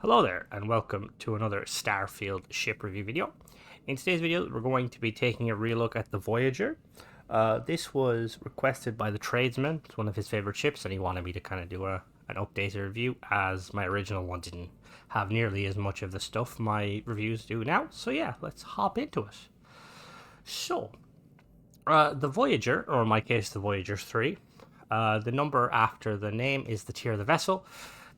Hello there, and welcome to another Starfield ship review video. In today's video, we're going to be taking a relook at the Voyager. This was requested by the tradesman. It's one of his favorite ships, and he wanted me to kind of do an updated review, as my original one didn't have nearly as much of the stuff my reviews do now. So yeah, let's hop into it. So, the Voyager, or in my case, the Voyager 3, the number after the name is the tier of the vessel.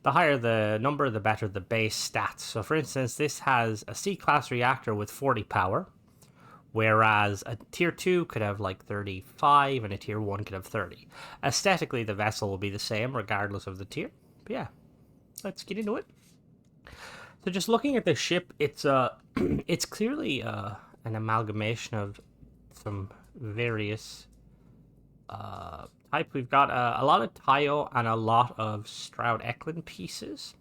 The higher the number, the better the base stats. So for instance, this has a C-class reactor with 40 power, whereas a tier 2 could have like 35 and a tier 1 could have 30. Aesthetically, the vessel will be the same regardless of the tier. But yeah, let's get into it. So just looking at the ship, it's it's clearly an amalgamation of some various type. We've got a lot of Tayo and a lot of Stroud Eklund pieces,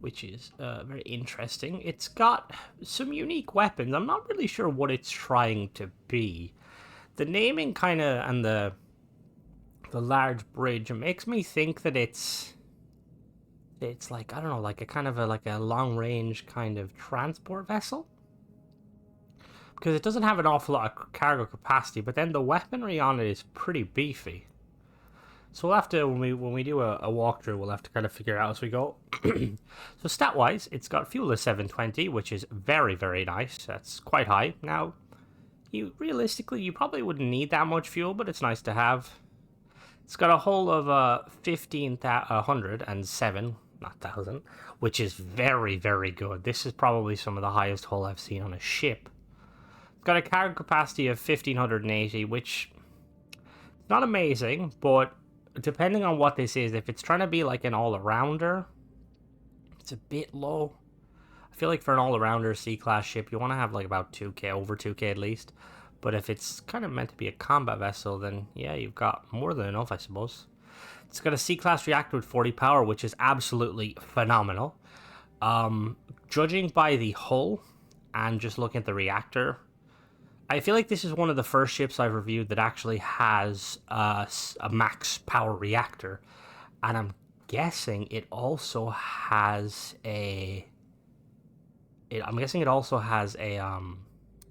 which is very interesting. It's got some unique weapons. I'm not really sure what it's trying to be. The naming kind of and the large bridge makes me think that it's like, I don't know, like a kind of a long range kind of transport vessel, because it doesn't have an awful lot of cargo capacity, but then the weaponry on it is pretty beefy. So we'll have to, when we do a walkthrough, we'll have to kind of figure it out as we go. So stat-wise, it's got fuel of 720, which is very, very nice. That's quite high. Now, realistically, you probably wouldn't need that much fuel, but it's nice to have. It's got a hull of 1,507, not 1,000, which is very, very good. This is probably some of the highest hull I've seen on a ship. Got a cargo capacity of 1,580, which is not amazing, but depending on what this is, if it's trying to be like an all-arounder, it's a bit low. I feel like for an all-arounder C-class ship, you want to have like about 2k, over 2k at least. But if it's kind of meant to be a combat vessel, then yeah, you've got more than enough, I suppose. It's got a C-class reactor with 40 power, which is absolutely phenomenal. Judging by the hull and just looking at the reactor, I feel like this is one of the first ships I've reviewed that actually has a max power reactor, and I'm guessing it also has a. I'm guessing it also has a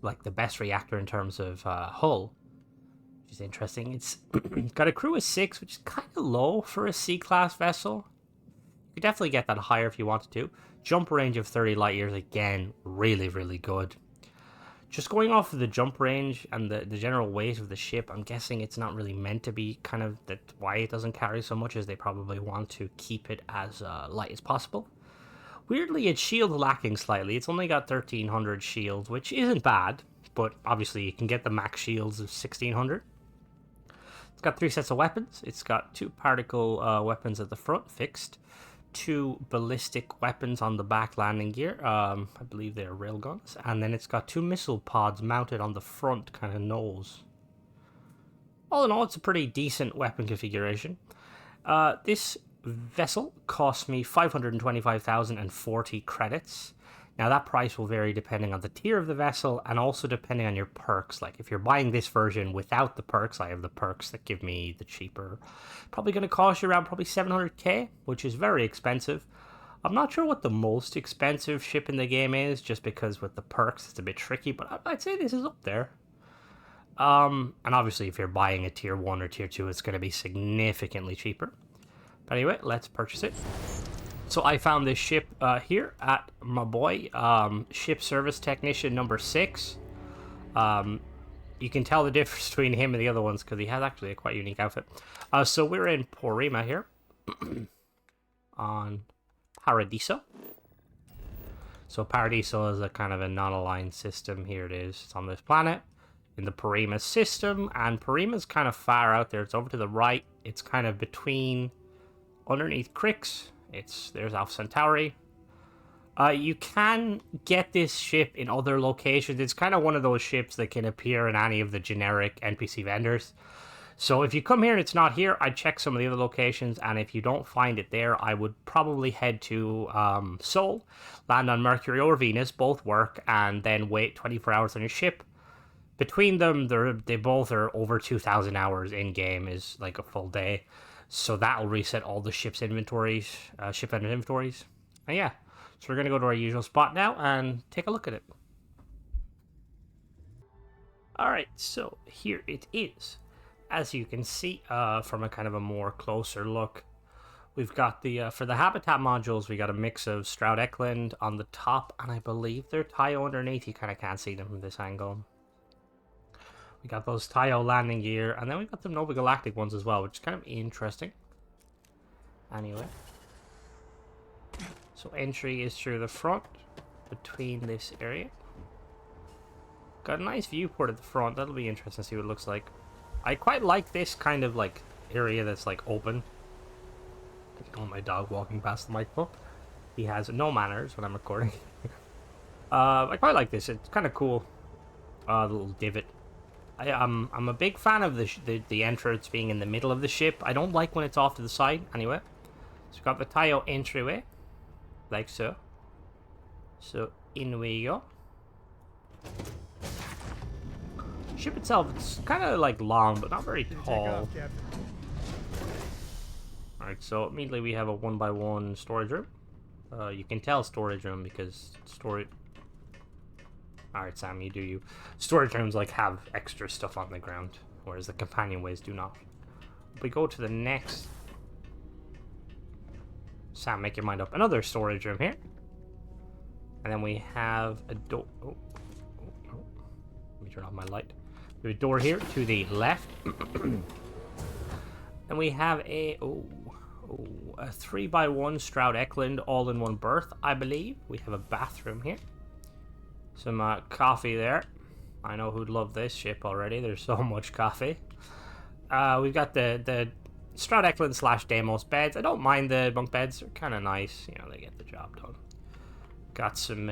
like the best reactor in terms of hull, which is interesting. It's got a crew of 6, which is kind of low for a C-class vessel. You could definitely get that higher if you wanted to. Jump range of 30 light years, again, really, really good. Just going off of the jump range and the general weight of the ship, I'm guessing it's not really meant to be kind of why it doesn't carry so much, as they probably want to keep it as light as possible. Weirdly, it's shield lacking slightly. It's only got 1,300 shields, which isn't bad, but obviously you can get the max shields of 1,600. It's got 3 sets of weapons. It's got 2 particle weapons at the front, fixed. 2 ballistic weapons on the back landing gear. I believe they're railguns. And then it's got 2 missile pods mounted on the front kind of nose. All in all, it's a pretty decent weapon configuration. This vessel cost me 525,040 credits. Now that price will vary depending on the tier of the vessel and also depending on your perks. Like if you're buying this version without the perks, I have the perks that give me the cheaper. Probably going to cost you around probably 700k, which is very expensive. I'm not sure what the most expensive ship in the game is, just because with the perks it's a bit tricky, but I'd say this is up there. And obviously if you're buying a tier 1 or tier 2, it's going to be significantly cheaper. But anyway, let's purchase it. So I found this ship here at my boy, Ship Service Technician number 6. You can tell the difference between him and the other ones because he has actually a quite unique outfit. So we're in Porima here on Paradiso. So Paradiso is a kind of a non-aligned system. Here it is. It's on this planet in the Porima system, and Porima's kind of far out there. It's over to the right. It's kind of between, underneath Crix. There's Alpha Centauri. You can get this ship in other locations. It's kind of one of those ships that can appear in any of the generic NPC vendors. So if you come here and it's not here, I'd check some of the other locations, and if you don't find it there, I would probably head to Sol, land on Mercury or Venus, both work, and then wait 24 hours on your ship. Between them, they both are over 2,000 hours in-game, is like a full day. So that'll reset all the ship's inventories, ship inventories. And yeah, so we're going to go to our usual spot now and take a look at it. Alright, so here it is. As you can see from a kind of a more closer look, we've got the, for the habitat modules, we got a mix of Stroud Eklund on the top, and I believe they're Tayo underneath. You kind of can't see them from this angle. We got those Tayo landing gear, and then we got the Nova Galactic ones as well, which is kind of interesting. Anyway. So entry is through the front, between this area. Got a nice viewport at the front. That'll be interesting to see what it looks like. I quite like this kind of like area that's like open. I don't want my dog walking past the microphone. He has no manners when I'm recording. I quite like this. It's kind of cool. The little divot. I'm a big fan of the entrance being in the middle of the ship. I don't like when it's off to the side. Anyway, so we've got the Tayo entryway, like so. So in we go. Ship itself, it's kind of like long, but not very tall. Alright, so immediately we have a 1x1 storage room. You can tell storage room because storage... Alright, Sam, you do you. Storage rooms like have extra stuff on the ground, whereas the companionways do not. If we go to the next... Sam, make your mind up. Another storage room here. And then we have a door... Oh. Let me turn off my light. We have a door here to the left. And we have a 3x1 Stroud Eklund all in one berth, I believe. We have a bathroom here. Some coffee there. I know who'd love this ship already. There's so much coffee. We've got the Stroud Eklund / Deimos beds. I don't mind the bunk beds. They're kind of nice. You know, they get the job done. Got some...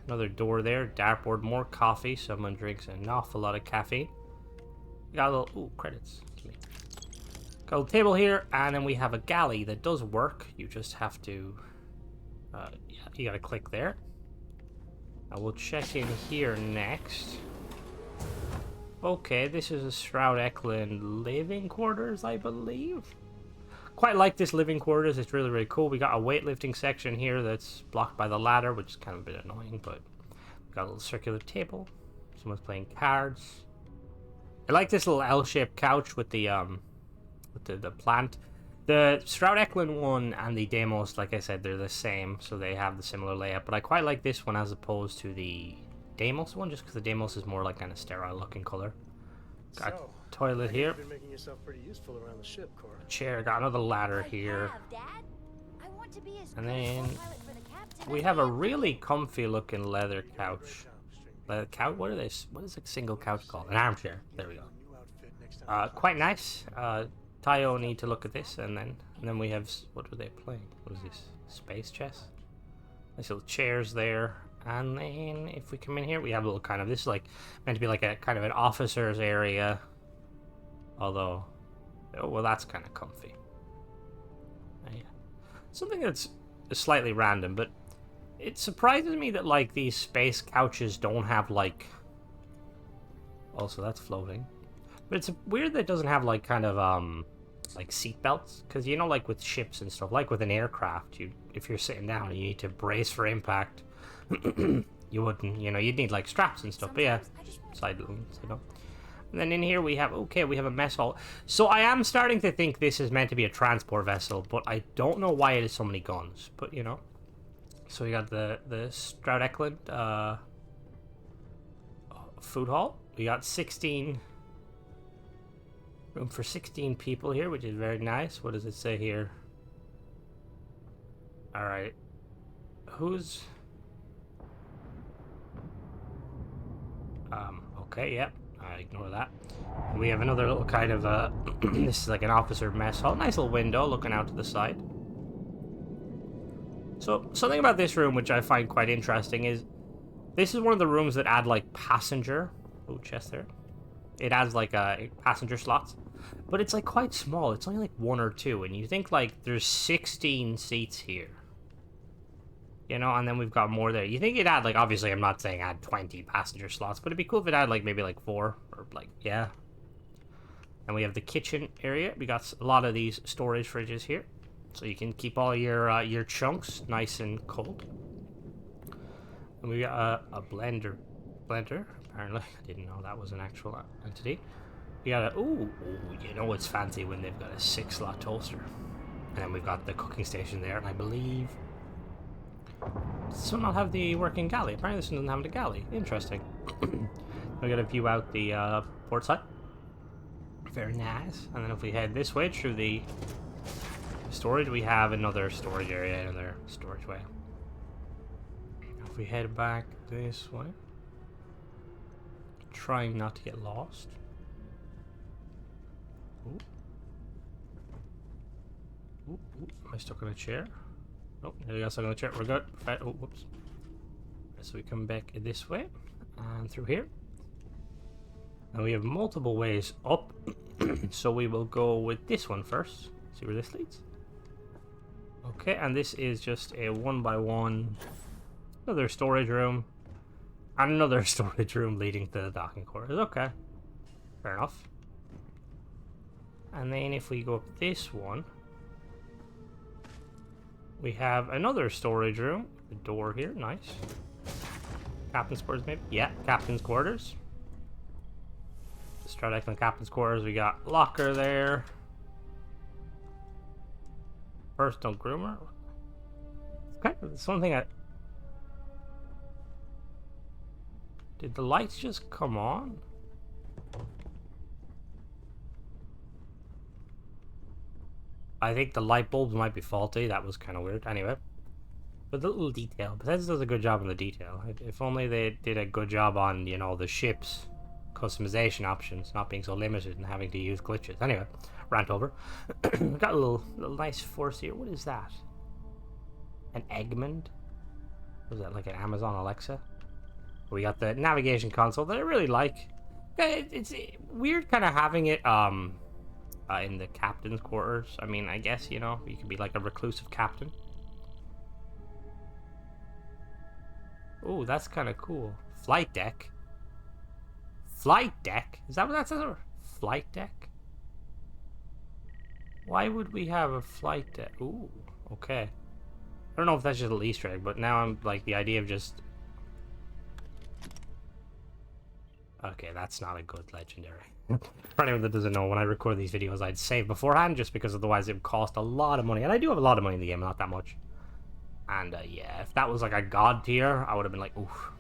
another door there, dartboard, more coffee. Someone drinks an awful lot of caffeine. Got a little, ooh, credits. Got a little table here, and then we have a galley that does work. You just have to, yeah, you gotta click there. I will check in here next. Okay, this is a Stroud Eklund living quarters, I believe. Quite like this living quarters. It's really, really cool. We got a weightlifting section here that's blocked by the ladder, which is kind of a bit annoying, but we got a little circular table. Someone's playing cards. I like this little L-shaped couch with the plant. The Stroud Eklund one and the Deimos, like I said, they're the same, so they have the similar layout. But I quite like this one as opposed to the Deimos one, just because the Deimos is more like kind of sterile looking color. Got so, toilet here. Been making yourself pretty useful around the ship, Cora. Chair. Got another ladder here. And then we have a really comfy looking leather couch. Leather couch? What are they? What is a single couch called? An armchair. There we go. Quite nice. Tayo need to look at this, and then we have, what were they playing? What is this? Space chess? Nice little chairs there. And then if we come in here, we have a little kind of, this is like meant to be like a kind of an officer's area. Although, oh, well, that's kind of comfy. Yeah. Something that's slightly random, but it surprises me that like these space couches don't have like, also that's floating. But it's weird that it doesn't have like kind of like seat belts, because you know, like with ships and stuff, like with an aircraft, if you're sitting down and you need to brace for impact, you wouldn't, you know, you'd need like straps and stuff. But yeah, side on. And then in here we have, okay, we have a mess hall. So I am starting to think this is meant to be a transport vessel, but I don't know why it has so many guns. But you know, so we got the Stroud Eklund food hall. We got 16. Room for 16 people here, which is very nice. What does it say here? Alright. Who's... okay, yep. I ignore that. We have another little kind of, this is like an officer mess hall. Nice little window looking out to the side. So, something about this room which I find quite interesting is... This is one of the rooms that add, like, passenger... Oh, chest there. It adds like passenger slots, but it's like quite small. It's only like 1 or 2, and you think like there's 16 seats here, you know, and then we've got more there. You think it'd add like, obviously I'm not saying add 20 passenger slots, but it'd be cool if it had like maybe like 4 or like, yeah. And we have the kitchen area. We got a lot of these storage fridges here, so you can keep all your chunks nice and cold. And we got a blender. Apparently, I didn't know that was an actual entity. We got a ooh, you know it's fancy when they've got a 6-slot toaster. And then we've got the cooking station there, and I believe this one not have the working galley. Apparently, this one doesn't have the galley. Interesting. We got a view out the port side. Very nice. And then if we head this way through the storage, we have another storage area, another storage way. If we head back this way, trying not to get lost. Ooh. Ooh, ooh. Am I stuck on a chair? Oh, there we go, stuck on a chair. We're good. Right. Oh, whoops. So we come back this way and through here. And we have multiple ways up. So we will go with this one first. See where this leads. Okay, and this is just a 1x1. Another storage room. And another storage room leading to the docking quarters. Okay. Fair enough. And then if we go up this one, we have another storage room. A door here, nice. Captain's quarters, maybe? Yeah, captain's quarters. Start out on captain's quarters. We got locker there. Personal groomer. Okay, it's one thing I... Did the lights just come on? I think the light bulbs might be faulty. That was kind of weird. Anyway. But the little detail. Bethesda does a good job on the detail. If only they did a good job on, you know, the ship's customization options, not being so limited and having to use glitches. Anyway, rant over. Got a little nice force here. What is that? An Eggman? Was that like an Amazon Alexa? We got the navigation console that I really like. It's weird kind of having it in the captain's quarters. I mean, I guess, you know, you could be like a reclusive captain. Oh, that's kind of cool. Flight deck. Flight deck? Is that what that says? Flight deck? Why would we have a flight deck? Ooh, okay. I don't know if that's just a little Easter egg, but now I'm like the idea of just... Okay, that's not a good legendary. For anyone that doesn't know, when I record these videos, I'd save beforehand just because otherwise it would cost a lot of money. And I do have a lot of money in the game, not that much. And yeah, if that was like a god tier, I would have been like, oof.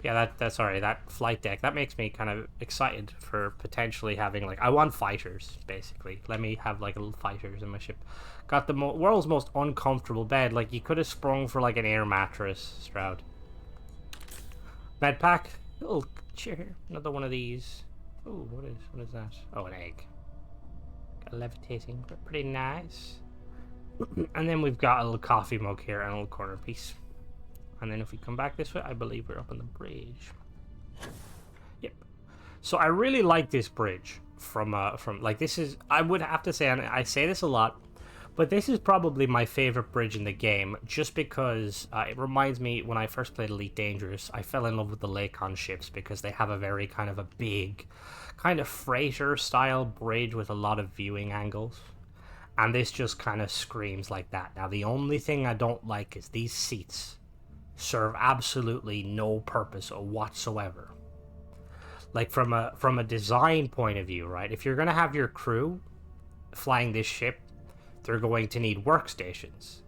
Yeah, that's sorry, that flight deck, that makes me kind of excited for potentially having, like, I want fighters, basically. Let me have, like, little fighters in my ship. Got the world's most uncomfortable bed. Like, you could have sprung for, like, an air mattress, Stroud. Med pack. Little chair here. Another one of these. Oh, what is that? Oh, an egg. Got levitating. Pretty nice. And then we've got a little coffee mug here and a little corner piece. And then if we come back this way, I believe we're up on the bridge. Yep. So I really like this bridge from like, this is, I would have to say, and I say this a lot, but this is probably my favorite bridge in the game, just because it reminds me, when I first played Elite Dangerous, I fell in love with the Lakon ships because they have a very kind of a big, kind of freighter style bridge with a lot of viewing angles. And this just kind of screams like that. Now, the only thing I don't like is these seats serve absolutely no purpose whatsoever. Like, from a design point of view, right? If you're going to have your crew flying this ship, they're going to need workstations.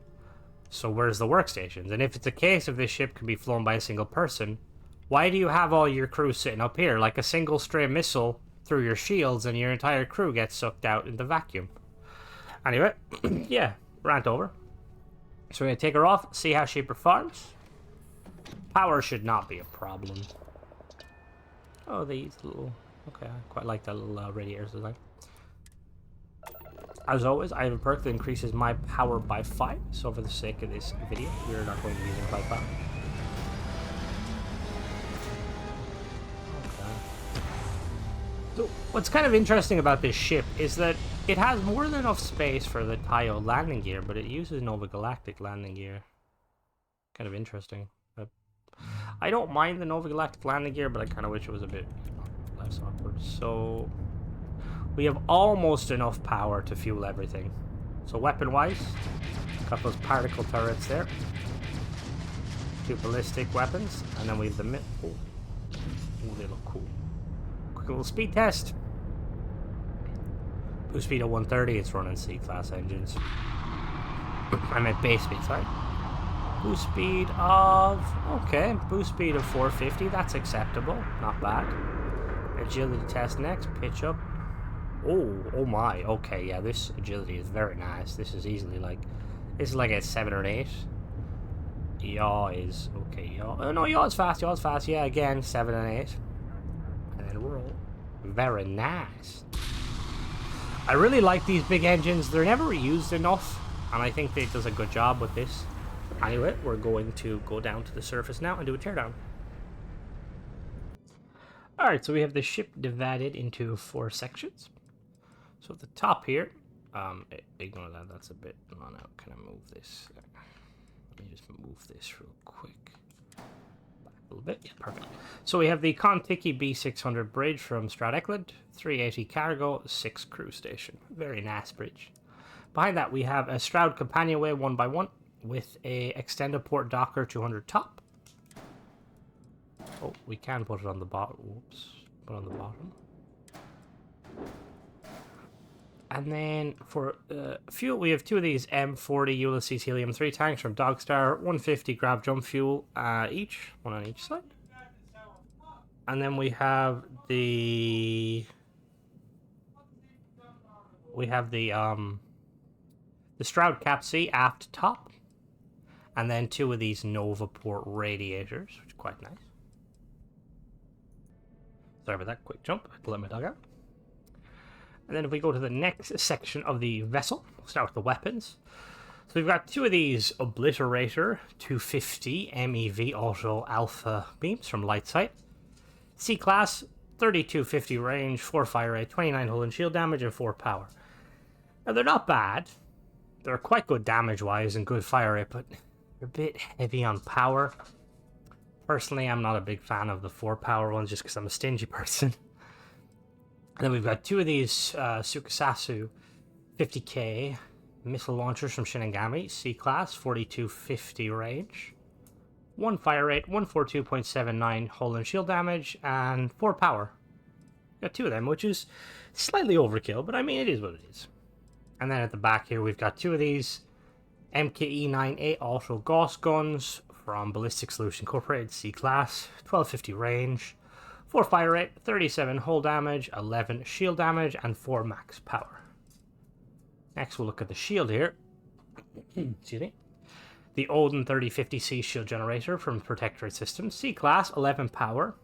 So where's the workstations? And if it's a case of this ship can be flown by a single person, why do you have all your crew sitting up here? Like a single stray missile through your shields and your entire crew gets sucked out in the vacuum. Anyway, yeah, rant over. So we're going to take her off, see how she performs. Power should not be a problem. Oh, these little... Okay, I quite like that little radiators design. As always, I have a perk that increases my power by 5. So for the sake of this video, we are not going to be using 5 power. Okay. So what's kind of interesting about this ship is that it has more than enough space for the Tayo landing gear, but it uses Nova Galactic landing gear. Kind of interesting. I don't mind the Nova Galactic landing gear, but I kind of wish it was a bit less awkward. So We have almost enough power to fuel everything. So weapon-wise, got those particle turrets there. 2 ballistic weapons, and then we have the oh, they look cool. Quick little speed test. Boost speed of 130, it's running C-class engines. I meant base speed, sorry. Boost speed of... okay, boost speed of 450, that's acceptable. Not bad. Agility test next, pitch up. Oh my, okay, yeah, this agility is very nice. This is easily like... this is like a 7 or an 8. Yaw is... okay, yaw... oh no, yaw is fast, yeah, again, 7 and 8. And then roll. Very nice. I really like these big engines. They're never used enough, and I think they does a good job with this. Anyway, we're going to go down to the surface now and do a teardown. Alright, so we have the ship divided into 4 sections. So at the top here, ignore that, that's a bit run out. Can I move this? Let me just move this real quick. Back a little bit, yeah, perfect. So we have the Kon-Tiki B600 bridge from Strat-Eklund, 380 cargo, 6 crew station. Very nice bridge. Behind that we have a Stroud companionway 1x1 with a extended port docker 200 top. Oh, we can put it on the bottom. Whoops, put it on the bottom. And then for fuel, we have 2 of these M40 Ulysses Helium-3 tanks from Dogstar, 150 grav jump fuel each, one on each side. And then we have the Stroud Cap C aft top, and then 2 of these Nova port radiators, which is quite nice. Sorry about that quick jump. I had to let my dog out. And then if we go to the next section of the vessel, we'll start with the weapons. So we've got 2 of these Obliterator 250 MEV Auto Alpha beams from Lightsight. C-Class, 3250 range, 4 fire rate, 29 hull and shield damage, and 4 power. Now they're not bad. They're quite good damage-wise and good fire rate, but they're a bit heavy on power. Personally, I'm not a big fan of the 4 power ones just because I'm a stingy person. And then we've got 2 of these Sukusasu 50k missile launchers from Shinigami, C-Class, 4250 range. 1 fire rate, 142.79 hull and shield damage, and 4 power. Got 2 of them, which is slightly overkill, but I mean, it is what it is. And then at the back here, we've got 2 of these MKE-9A Auto Gauss guns from Ballistic Solution Incorporated, C-Class, 1250 range. 4 fire rate, 37 hull damage, 11 shield damage, and 4 max power. Next, we'll look at the shield here. Excuse me. The Odin 3050C shield generator from Protectorate Systems. C-Class, 11 power,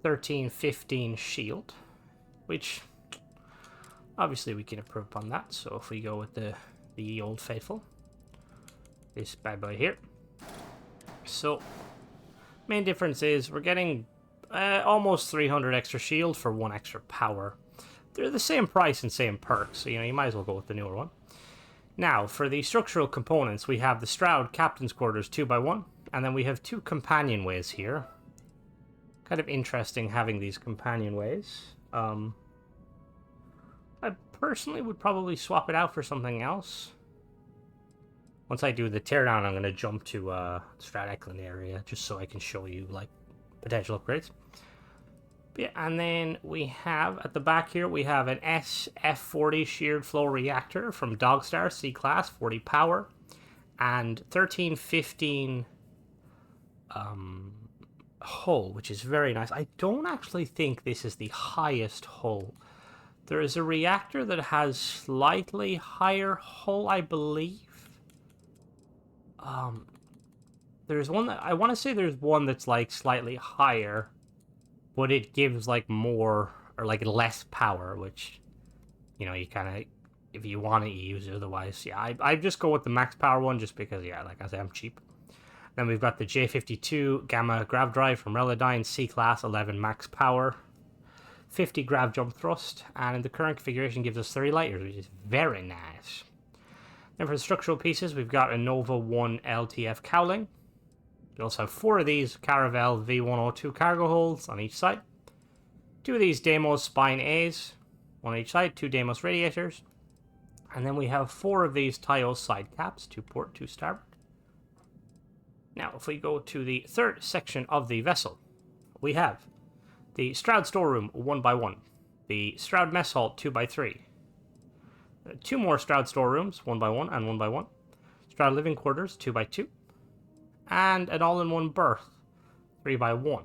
1315 shield, which obviously we can improve upon that. So if we go with the old faithful, this bad boy here. So, main difference is we're getting almost 300 extra shield for 1 extra power. They're the same price and same perks, so you might as well go with the newer one. Now, for the structural components, we have the Stroud Captain's Quarters 2x1, and then we have 2 companionways here. Kind of interesting having these companionways. I personally would probably swap it out for something else. Once I do the teardown, I'm going to jump to Strat-Eklund area, just so I can show you, like, potential upgrades. Yeah, and then we have, at the back here, we have an SF40 sheared flow reactor from Dogstar, C-Class, 40 power, and 1315 hull, which is very nice. I don't actually think this is the highest hull. There is a reactor that has slightly higher hull, I believe. There's one that, I want to say there's one that's like slightly higher, but it gives like more or like less power, which, you know, you kind of, if you want it, you use it. Otherwise, yeah, I just go with the max power one just because, yeah, like I say, I'm cheap. Then we've got the J52 Gamma Grav Drive from Relodyne, C-Class, 11 max power, 50 grav jump thrust, and in the current configuration gives us 30 light years, which is very nice. Then for the structural pieces, we've got a Nova 1 LTF cowling. We also have 4 of these Caravel V102 cargo holds on each side. 2 of these Deimos Spine A's. one on each side, 2 Deimos radiators. And then we have 4 of these tile side caps, 2 port, 2 starboard. Now, if we go to the third section of the vessel, we have the Stroud storeroom 1x1, the Stroud mess hall 2x3, 2 more Stroud storerooms 1x1 and 1x1, Stroud living quarters 2x2, and an all-in-one berth 3x1.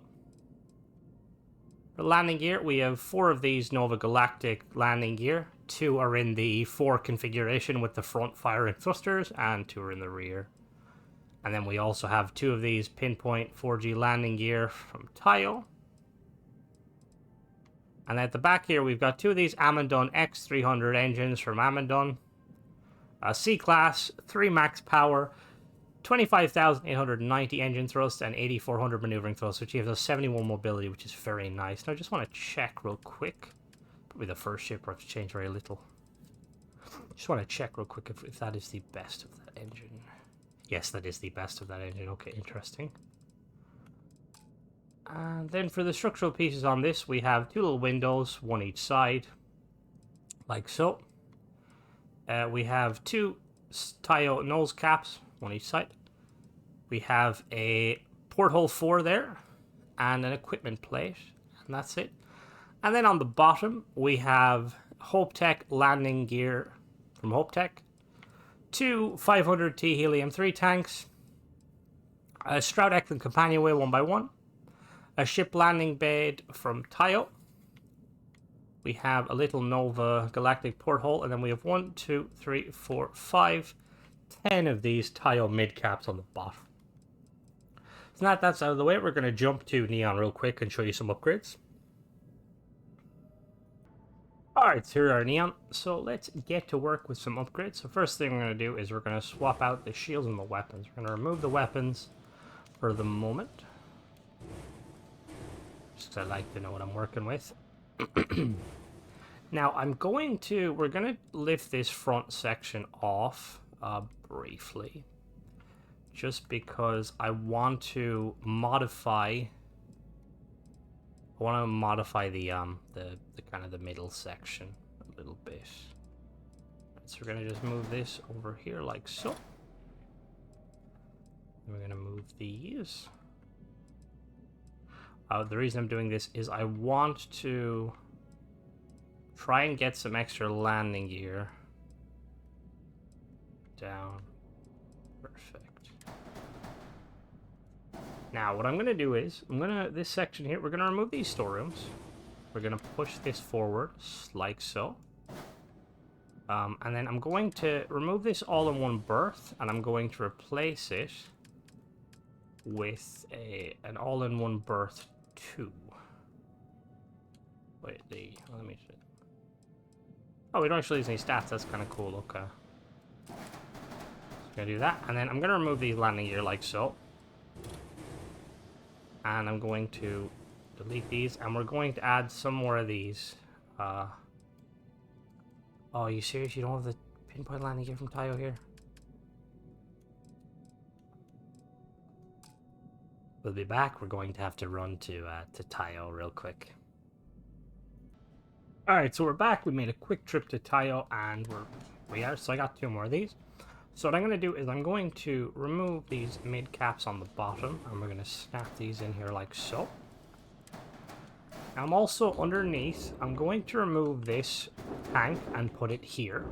For landing gear, we have 4 of these Nova Galactic landing gear. 2 are in the 4 configuration with the front firing thrusters, and 2 are in the rear. And then we also have 2 of these Pinpoint 4G landing gear from Tile. And at the back here, we've got 2 of these Amundon X300 engines from Amundon. C-Class, 3 max power, 25,890 engine thrust, and 8,400 maneuvering thrust, which gives us 71 mobility, which is very nice. Now, I just want to check real quick. Probably the first ship where I've changed very little. Just want to check real quick if that is the best of that engine. Yes, that is the best of that engine. Okay, interesting. And then for the structural pieces on this, we have 2 little windows, 1 each side, like so. We have 2 Tile nose caps, 1 each side. We have a porthole 4 there, and an equipment plate, and that's it. And then on the bottom, we have HopeTech landing gear from HopeTech, 2 500T helium-3 tanks, a Stroud Eklund companionway 1x1, a ship landing bed from Tile. We have a little Nova Galactic porthole, and then we have 1, 2, 3, 4, 5, 10 of these Tile mid caps on the bottom. So now that's out of the way, we're going to jump to Neon real quick and show you some upgrades. Alright, so here are Neon. So let's get to work with some upgrades. So first thing we're going to do is we're going to swap out the shields and the weapons. We're going to remove the weapons for the moment, just because I like to know what I'm working with. Now we're going to lift this front section off briefly, just because I want to modify the kind of the middle section a little bit. So we're going to just move this over here like so. And we're going to move these. The reason I'm doing this is I want to try and get some extra landing gear down. Perfect. Now, what I'm going to do is, this section here, we're going to remove these storerooms. We're going to push this forward, like so. And then I'm going to remove this all-in-one berth, and I'm going to replace it with an all-in-one berth 2. Wait, let me see. Oh, we don't actually use any stats. That's kind of cool. Okay. So I'm going to do that, and then I'm going to remove these landing gear like so. And I'm going to delete these, and we're going to add some more of these. Oh, are you serious? You don't have the pinpoint landing gear from Tayo here? We'll be back. We're going to have to run to Tayo real quick. Alright, so we're back. We made a quick trip to Tayo, and so I got 2 more of these. So what I'm going to do is I'm going to remove these mid caps on the bottom, and we're going to snap these in here like so. I'm also underneath, I'm going to remove this tank and put it here.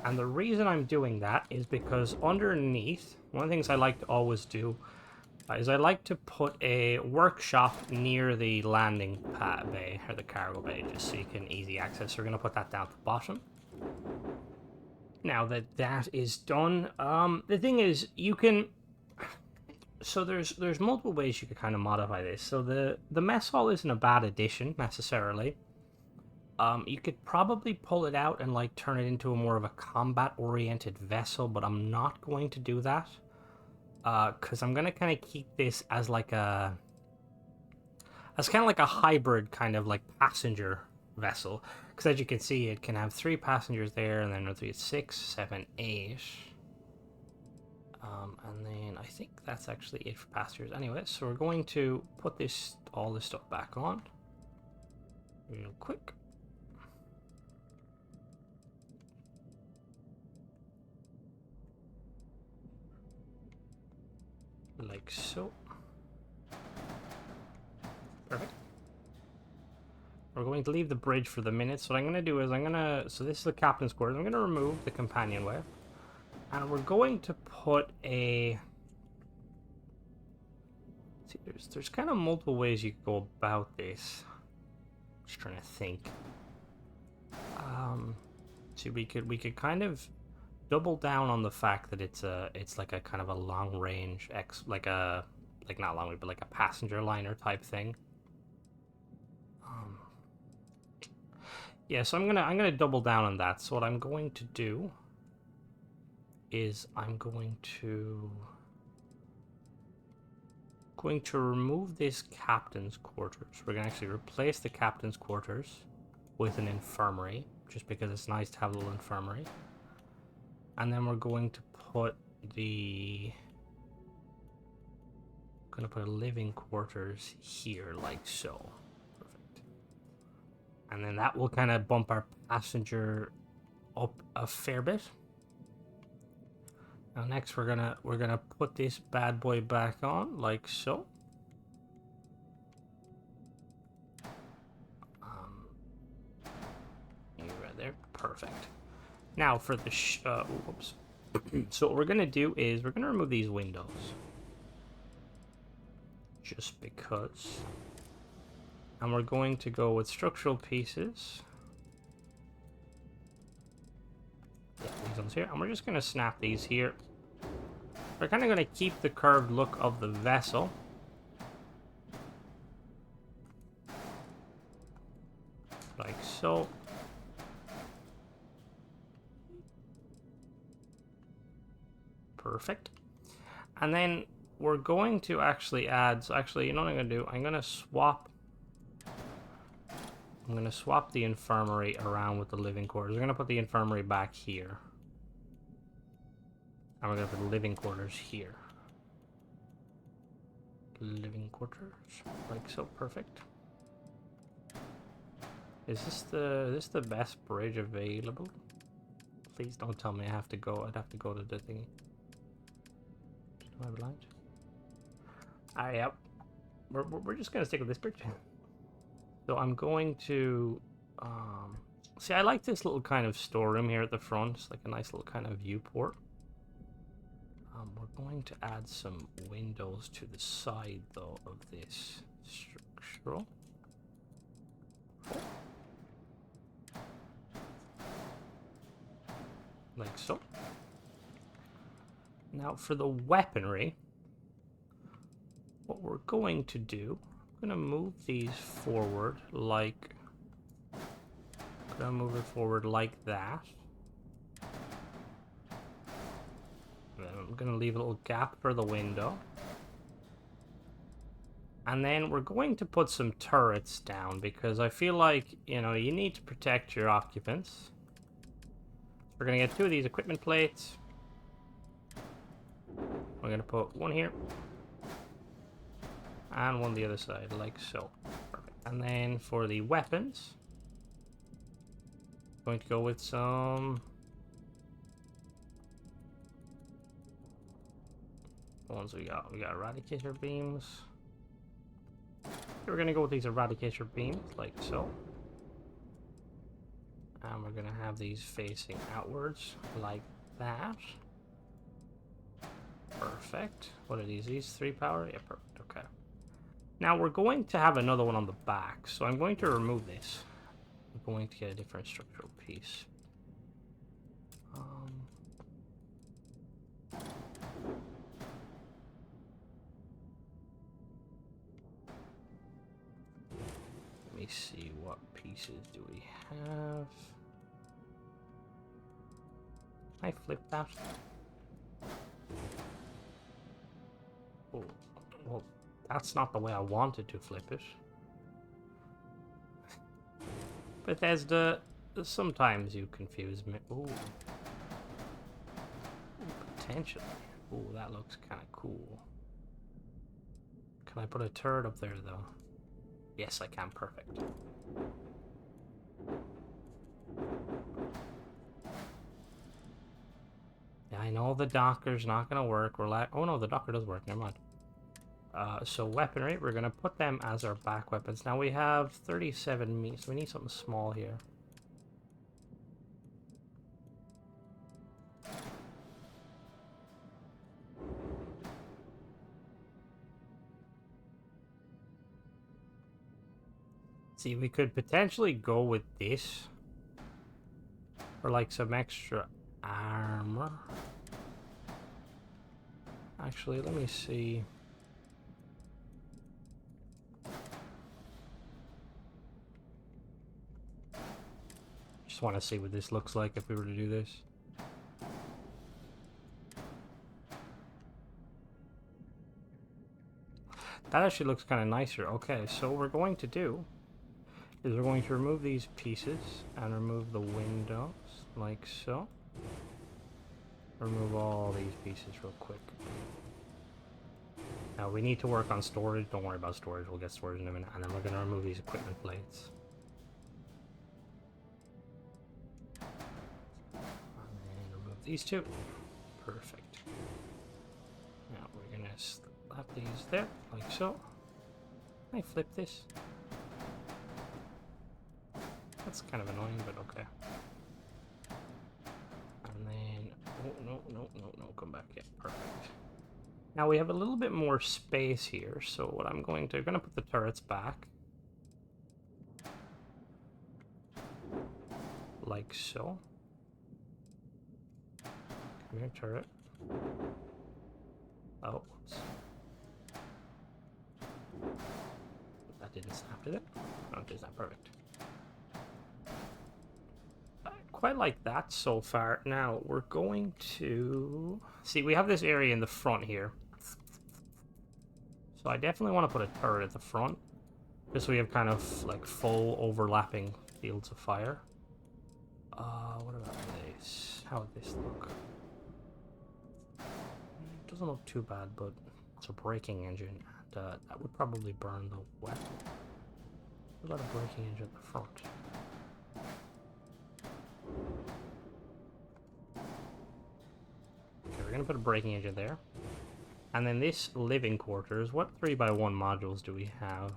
And the reason I'm doing that is because underneath, one of the things I like to always do is I like to put a workshop near the landing pad bay, or the cargo bay, just so you can easy access. So we're going to put that down at the bottom. Now that that is done, the thing is, you can... So there's multiple ways you could kind of modify this. So the mess hall isn't a bad addition, necessarily. You could probably pull it out and, like, turn it into a more of a combat-oriented vessel, but I'm not going to do that. Because I'm going to kind of keep this as, like, as kind of like a hybrid kind of, like, passenger vessel. Because as you can see, it can have 3 passengers there, and then 3, 6, 7, 8. And then I think that's actually it for passengers. Anyway, so we're going to put all this stuff back on real quick. like so. Perfect. We're going to leave the bridge for the minute. So what I'm going to do is so this is the captain's quarters. I'm going to remove the companionway. And we're going to put a... See, there's kind of multiple ways you could go about this. Just trying to think. See, we could kind of double down on the fact that it's like a kind of a long range like not long range, but like a passenger liner type thing. Yeah, so I'm gonna double down on that. So what I'm going to do is I'm going to remove this captain's quarters. We're gonna actually replace the captain's quarters with an infirmary, just because it's nice to have a little infirmary. And then we're going to put a living quarters here, like so. Perfect. And then that will kind of bump our passenger up a fair bit. Now next we're gonna put this bad boy back on, like so. Right there, perfect. Now for the whoops. So what we're gonna do is we're gonna remove these windows, just because, and we're going to go with structural pieces. Yeah, these ones here, and we're just gonna snap these here. We're kind of gonna keep the curved look of the vessel. Like so. Perfect. And then we're going to actually add, so actually, you know what I'm going to do? I'm going to swap the infirmary around with the living quarters. We're going to put the infirmary back here. And we're going to put the living quarters here. Living quarters, like so, perfect. Is this the best bridge available? Please don't tell me I'd have to go to the thing. Am I blind? Yep. We're just gonna stick with this bridge. So I'm going to see, I like this little kind of storeroom here at the front. It's like a nice little kind of viewport. We're going to add some windows to the side though of this structural. Like so. Now for the weaponry, what we're going to do, I'm going to move these forward like, that. Then I'm going to leave a little gap for the window. And then we're going to put some turrets down because I feel like, you know, you need to protect your occupants. We're going to get 2 of these equipment plates. We're going to put one here. And one the other side, like so. Perfect. And then for the weapons, I'm going to go with some... What ones we got? We got eradicator beams. We're going to go with these eradicator beams, like so. And we're going to have these facing outwards, like that. Perfect. What are these? These 3 power? Yeah, perfect. Okay. Now we're going to have another one on the back, so I'm going to remove this. I'm going to get a different structural piece. Let me see, what pieces do we have? Can I flip that? Oh, well, that's not the way I wanted to flip it. Bethesda, sometimes you confuse me. Ooh. Potentially. Ooh, that looks kind of cool. Can I put a turret up there, though? Yes, I can. Perfect. Yeah, I know the docker's not going to work. We're like, oh no, the docker does work. Never mind. So weaponry, we're gonna put them as our back weapons. Now we have 37 meat, so we need something small here. See, we could potentially go with this for like some extra armor. Actually, let me see. Just want to see what this looks like if we were to do this. That actually looks kind of nicer. Okay, so what we're going to do is we're going to remove these pieces and remove the windows like so. Remove all these pieces real quick. Now we need to work on storage. Don't worry about storage. We'll get storage in a minute. And then we're going to remove these equipment plates. And then remove these two. Perfect. Now we're going to slap these there like so. Can I flip this? That's kind of annoying, but okay. And then, oh, no, come back. Yeah, perfect. Now we have a little bit more space here, so what I'm going to put the turrets back. Like so. Come here, turret. Oh, whoops. That didn't snap, did it? Oh, it did not. Perfect. Quite like that so far. Now we're going to see, we have this area in the front here, so I definitely want to put a turret at the front just so we have kind of like full overlapping fields of fire. What about this? How would this look? It doesn't look too bad, but it's a braking engine, and that would probably burn the weapon. What about a braking engine at the front? Okay, we're gonna put a braking engine there. And then this living quarters, what 3x1 modules do we have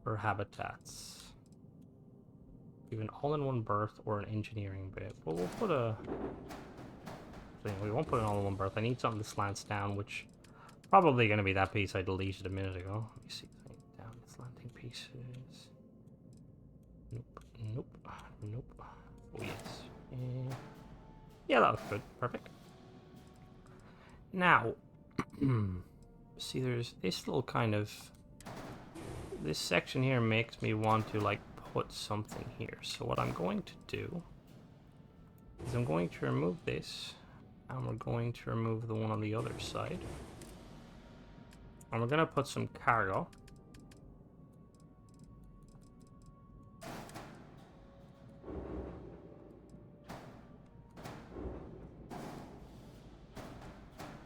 for habitats? We have an all-in-one berth or an engineering bit. Well, we'll put a... We won't put an all-in-one berth. I need something that slants down, which probably going to be that piece I deleted a minute ago. Let me see. Down the slanting pieces. Nope. Oh, yes. Yeah, that looks good. Perfect. Now, see, there's this little kind of... This section here makes me want to, like, put something here. So what I'm going to do is I'm going to remove this, and we're going to remove the one on the other side. And we're going to put some cargo.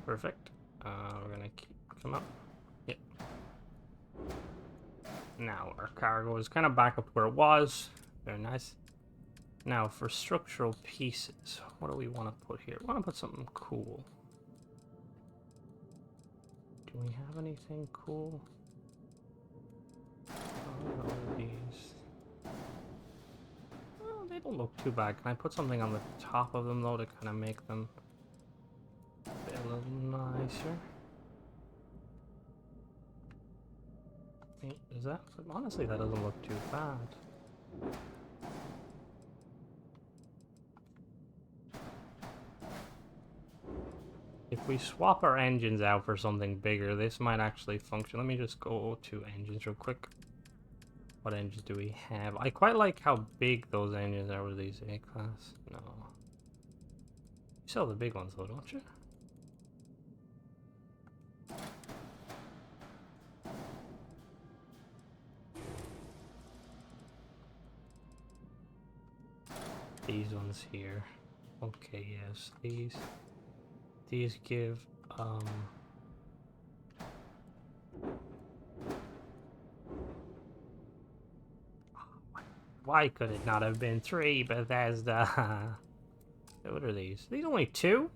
Perfect. We're gonna come up. Yep. Now our cargo is kind of back up to where it was. Very nice. Now for structural pieces, what do we want to put here? We want to put something cool. Do we have anything cool? Oh, these. Well, they don't look too bad. Can I put something on the top of them though to kind of make them a little nicer? Is that? Honestly, that doesn't look too bad. If we swap our engines out for something bigger, this might actually function. Let me just go to engines real quick. What engines do we have? I quite like how big those engines are with these A-class. No. You sell the big ones though, don't you? These ones here. Okay, yes, these give why could it not have been 3 Bethesda? What are these? Are these only 2?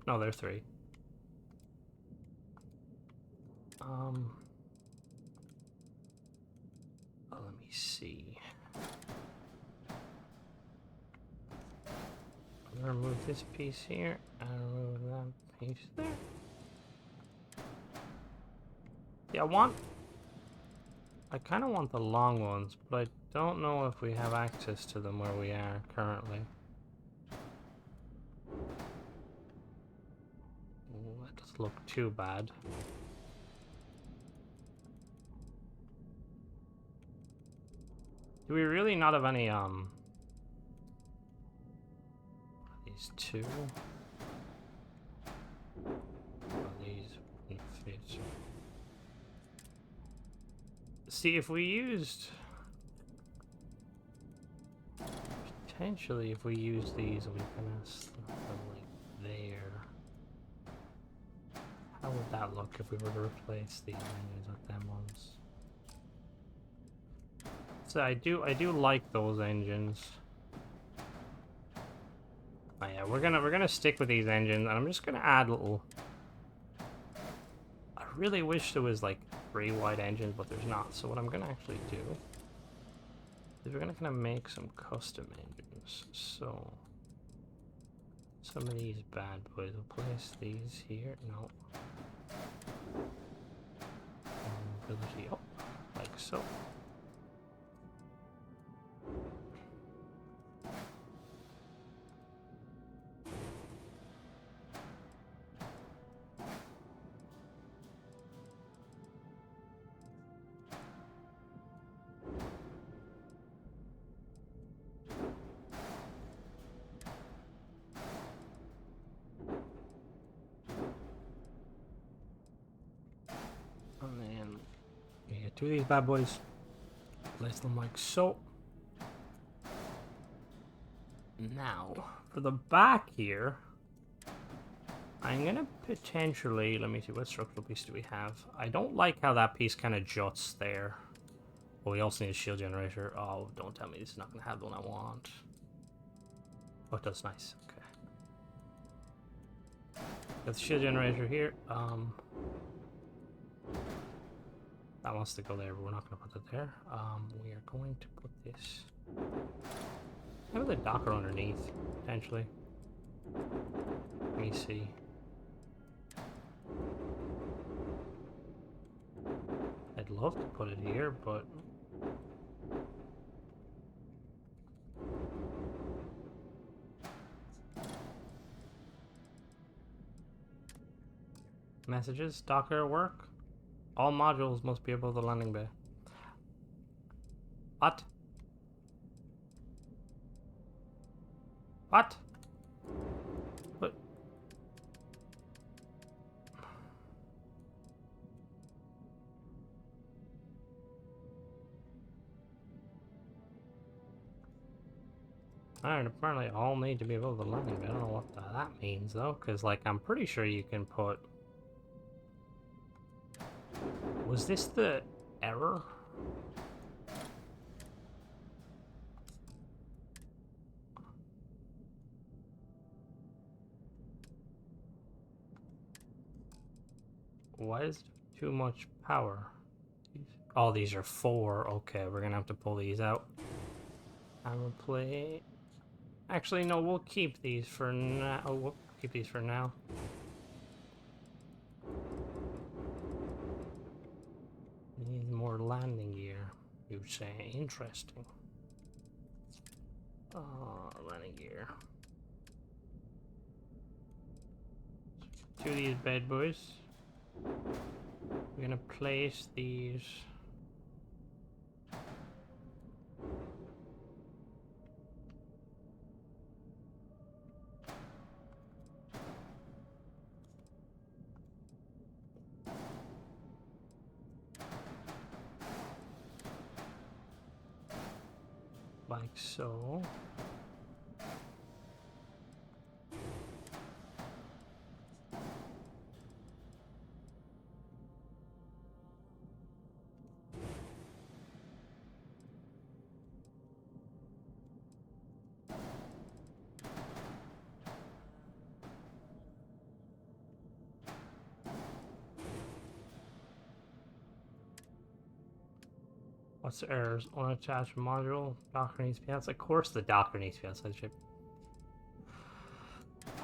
No, they're 3. Let me see. I'm gonna remove this piece here and remove that piece there. Yeah, I kind of want the long ones, but I don't know if we have access to them where we are currently. Ooh, that doesn't look too bad. Do we really not have any, these two? Oh, these wouldn't fit. See, if we used... Potentially, if we use these, we can slap them like there. How would that look if we were to replace these menus with them ones? So I do like those engines. Oh yeah, we're gonna stick with these engines, and I'm just gonna add little. I really wish there was like 3 wide engines, but there's not. So what I'm gonna actually do is we're gonna kind of make some custom engines. So some of these bad boys, we'll place these here. No. Mobility up, like so. And then you get 2 of these bad boys, place them like so. Now, for the back here, I'm gonna potentially, let me see, what structural piece do we have? I don't like how that piece kind of juts there. Oh, we also need a shield generator. Oh, don't tell me this is not gonna have the one I want. Oh, it does, nice, okay. Got the shield generator here. That wants to go there, but we're not gonna put it there. We are going to put this. Have the docker underneath, potentially. Let me see. I'd love to put it here, but messages, docker work. All modules must be above the landing bay. What? What? What? Alright, apparently all need to be above the landing bay. I don't know what that means though, because like I'm pretty sure you can put. Was this the error? Why is too much power? Oh, these are 4. Okay, we're gonna have to pull these out. And replace. Actually, no, we'll keep these for now. Oh, we'll keep these for now. Need more landing gear, you say. Interesting. Landing gear. 2 of these bad boys. We're gonna place these. Like so. What's the errors? Unattached module. Docker needs to be outside. Of course the Docker needs to be outside the ship.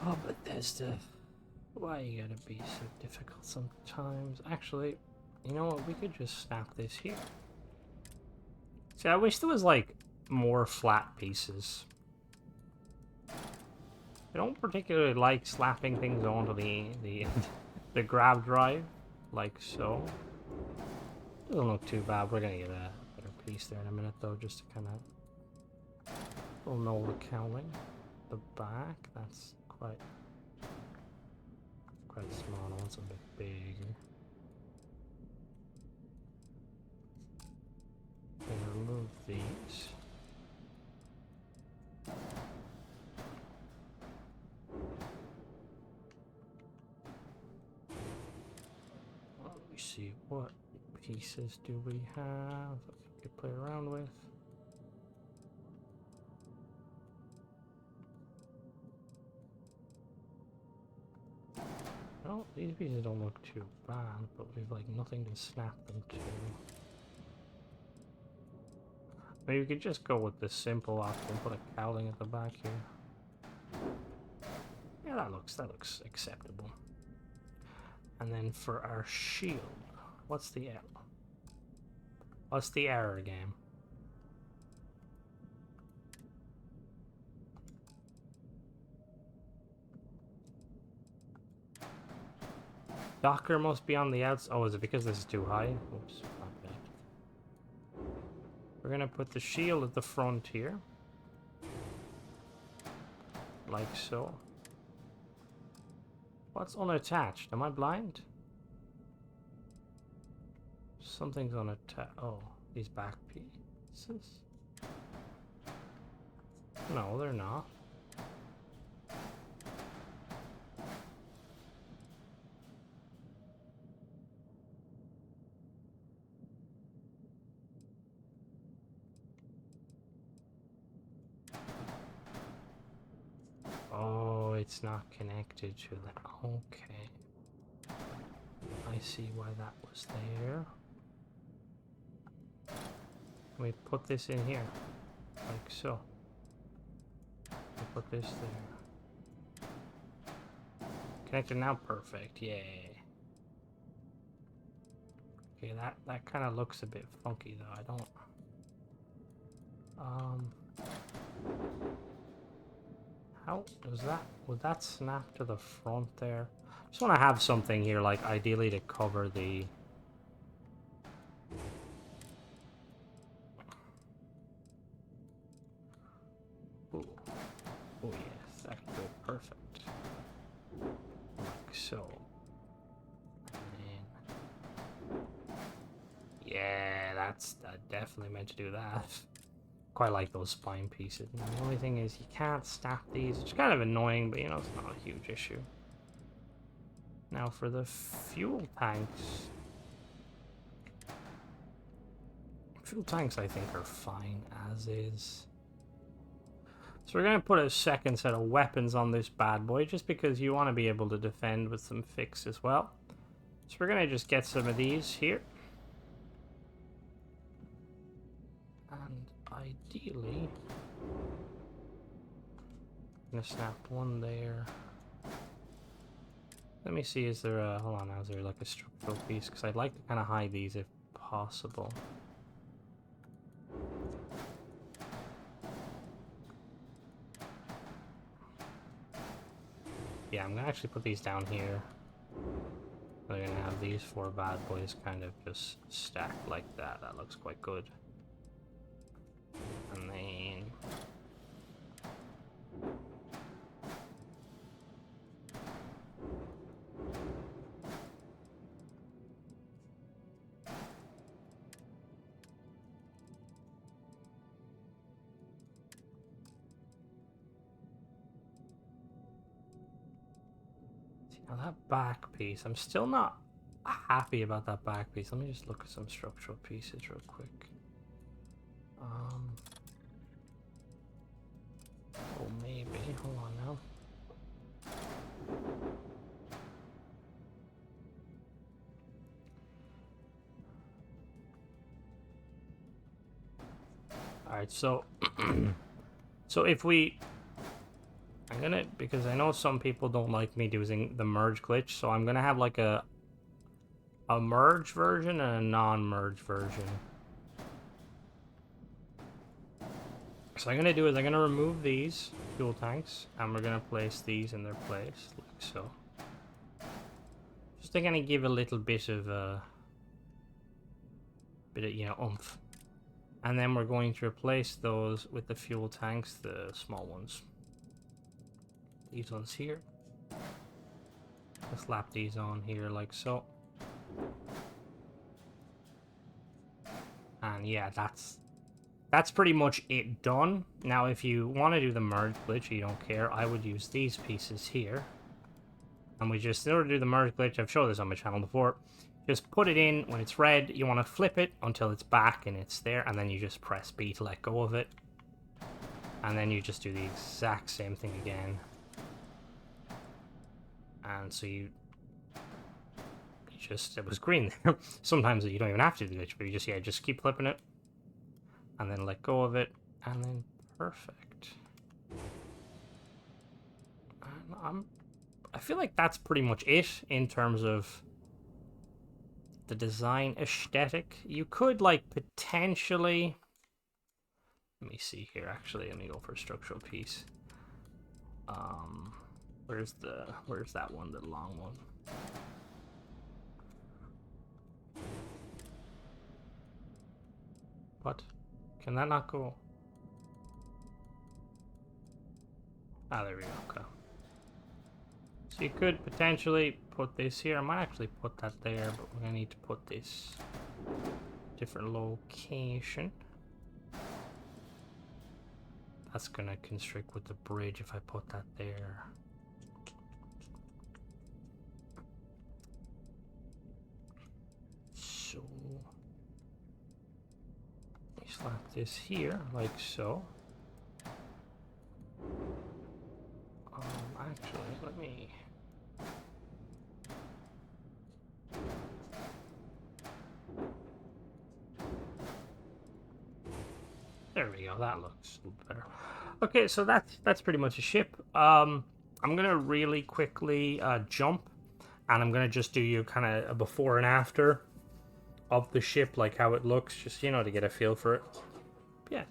Oh, Bethesda. Why you gotta be so difficult sometimes? Actually, you know what? We could just snap this here. See, I wish there was, like, more flat pieces. I don't particularly like slapping things onto the grab drive, like so. Doesn't look too bad. We're gonna get a better piece there in a minute, though, just to kind of... We'll know the cowling. The back, that's quite small. I want something a bit bigger. We'll remove these. Let me see, what pieces do we have that we could play around with? Well, these pieces don't look too bad, but we've like nothing to snap them to. Maybe we could just go with the simple option, put a cowling at the back here. Yeah, that looks acceptable. And then for our shield, what's the error? What's the error game? Docker must be on the outside. Oh, is it because this is too high? Oops, not bad. We're gonna put the shield at the front here. Like so. What's unattached? Am I blind? Something's unattached. Oh, these back pieces? No, they're not. Oh, it's not connected to that. Okay. I see why that was there. Let me put this in here. Like so. Put this there. Connected now, perfect. Yay. Okay, that kind of looks a bit funky though. I don't. How does that? Would that snap to the front there? Just want to have something here, like ideally to cover the. Ooh. Oh yes, that could go perfect. Like so. And yeah, that's definitely meant to do that. Quite like those spine pieces. And the only thing is you can't snap these, which is kind of annoying, but you know, it's not a huge issue. Now for the fuel tanks. Fuel tanks I think are fine as is. So we're going to put a second set of weapons on this bad boy, just because you want to be able to defend with some fix as well. So we're going to just get some of these here. And ideally, I'm going to snap one there. Let me see, is there a, hold on now, is there like a structural piece? Because I'd like to kind of hide these if possible. Yeah, I'm gonna actually put these down here. They're gonna have these four bad boys kind of just stacked like that. That looks quite good. And then now that back piece, I'm still not happy about that back piece. Let me just look at some structural pieces real quick. Oh, maybe. Hold on now. Alright, so so if we I'm gonna, because I know some people don't like me using the merge glitch, so I'm gonna have like a merge version and a non-merge version. So I'm gonna do is I'm gonna remove these fuel tanks and we're gonna place these in their place, like so. Just to kind of give a little bit of you know, oomph. And then we're going to replace those with the fuel tanks, the small ones. These ones here. Let's slap these on here like so. And yeah, that's pretty much it done. Now if you want to do the merge glitch, you don't care, I would use these pieces here. And we just, in order to do the merge glitch, I've showed this on my channel before, just put it in when it's red, you want to flip it until it's back and it's there, and then you just press B to let go of it. And then you just do the exact same thing again. And so it was green there. Sometimes you don't even have to do the glitch, but you just keep flipping it. And then let go of it, and then perfect. And I feel like that's pretty much it in terms of the design aesthetic. You could like potentially, let me see here, actually, let me go for a structural piece. Where's that one, the long one? What? Can that not go? Ah, there we go, okay. So you could potentially put this here. I might actually put that there, but we're gonna need to put this different location. That's gonna constrict with the bridge if I put that there. So let me slap this here, like so. Actually, let me. There we go. That looks a little better. Okay, so that's pretty much a ship. I'm gonna really quickly jump, and I'm gonna just do you kind of a before and after of the ship, like how it looks, just you know, to get a feel for it. Yeah.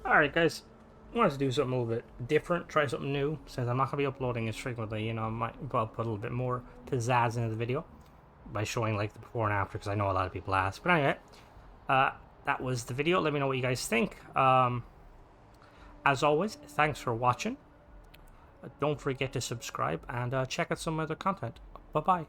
Alright guys, I wanted to do something a little bit different, try something new, since I'm not going to be uploading as frequently, you know, I might well put a little bit more pizzazz into the video by showing like the before and after, because I know a lot of people ask. But anyway, that was the video. Let me know what you guys think. As always, thanks for watching. Don't forget to subscribe and check out some other content. Bye-bye.